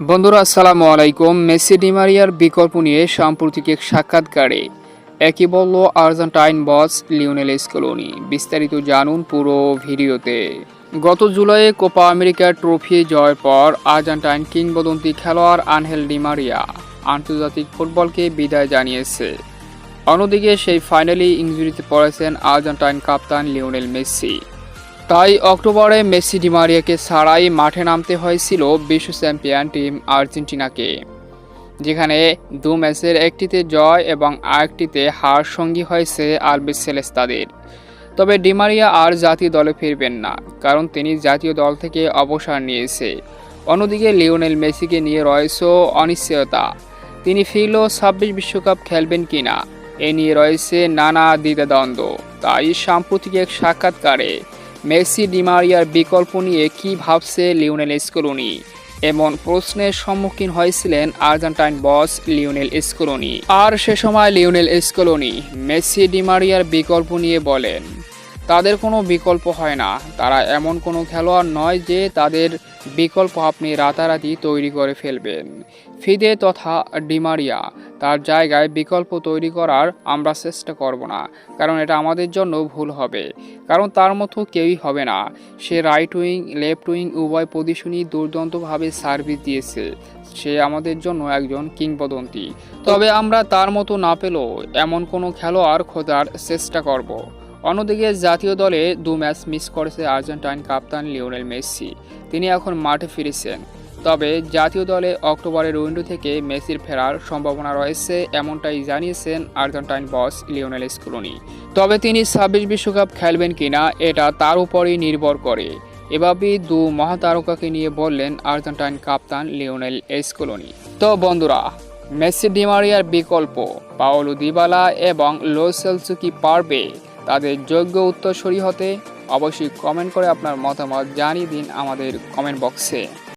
বন্ধুরা আসসালামু আলাইকুম। মেসি ডিমারিয়ার বিকল্প নিয়ে সাম্প্রতিক এক সাক্ষাৎকারে একই বলল আর্জেন্টাইন বস লিওনেল স্কেলোনি। বিস্তারিত জানুন পুরো ভিডিওতে। গত জুলাইয়ে কোপা আমেরিকা ট্রফি জয়ের পর আর্জেন্টাইন কিংবদন্তি খেলোয়াড় আনহেল ডিমারিয়া আন্তর্জাতিক ফুটবলকে বিদায় জানিয়েছে। অন্যদিকে সেই ফাইনালি ইনজুরিতে পড়েছেন আর্জেন্টাইন কাপ্তান লিওনেল মেসি। তাই অক্টোবরে মেসি ডিমারিয়াকে ছাড়াই মাঠে নামতে হয়েছিল বিশ্ব চ্যাম্পিয়ন টিম আর্জেন্টিনাকে, যেখানে দু ম্যাচের একটিতে জয় এবং আরেকটিতে হার সঙ্গী হয়েছে আলবিসেলেস্তাদের। তবে ডিমারিয়া আর জাতীয় দলে ফিরবেন না, কারণ তিনি জাতীয় দল থেকে অবসর নিয়েছে। অন্যদিকে লিওনেল মেসিকে নিয়ে রয়েছে অনিশ্চয়তা। তিনি ফিরলেও ২৬ বিশ্বকাপ খেলবেন কিনা এ নিয়ে রয়েছে নানা দ্বিধাদ্বন্দ্ব। তাই সাম্প্রতিক এক সাক্ষাৎকারে মেসি ডিমারিয়ার বিকল্প নিয়ে কী ভাবছে লিওনেল স্কেলোনি, এমন প্রশ্নের সম্মুখীন হয়েছিলেন আর্জেন্টাইন বস লিওনেল স্কেলোনি। আর সে সময় লিওনেল স্কেলোনি মেসি ডিমারিয়ার বিকল্প নিয়ে বলেন, তাদের কোনো বিকল্প হয় না। তারা এমন কোনো খেলোয়াড় নয় যে তাদের বিকল্প আপনি রাতারাতি তৈরি করে ফেলবেন। ফিদে তথা ডিমারিয়া তার জায়গায় বিকল্প তৈরি করার আমরা চেষ্টা করব না, কারণ এটা আমাদের জন্য ভুল হবে। কারণ তার মতো কেউই হবে না। সে রাইট উইং লেফট উইং উভয় পজিশনই দুর্দান্তভাবে সার্ভিস দিয়েছে। সে আমাদের জন্য একজন কিংবদন্তি। তবে আমরা তার মতো না পেলেও এমন কোনো খেলোয়াড় খোঁজার চেষ্টা করব। অন্যদিকে জাতীয় দলে দু ম্যাচ মিস করেছে আর্জেন্টাইন কাপ্তান লিওনেল মেসি। তিনি এখন মাঠে ফিরেছেন। তবে জাতীয় দলে অক্টোবরের উইন্ডো থেকে মেসির ফেরার সম্ভাবনা রয়েছে, এমনটাই জানিয়েছেন আর্জেন্টাইন বস লিওনেল স্কেলোনি। তবে তিনি ২৬ বিশ্বকাপ খেলবেন কিনা এটা তার উপরই নির্ভর করে। এভাবেই দু মহাতারকাকে নিয়ে বললেন আর্জেন্টাইন কাপ্তান লিওনেল স্কেলোনি। তো বন্ধুরা, মেসি ডিমারিয়ার বিকল্প পাওলো দিবালা এবং লো সেলসো কি পারবে তাদের যোগ্য উত্তরসূরি হতে? অবশ্যই কমেন্ট করে আপনার মতামত জানিয়ে দিন আমাদের কমেন্ট বক্সে।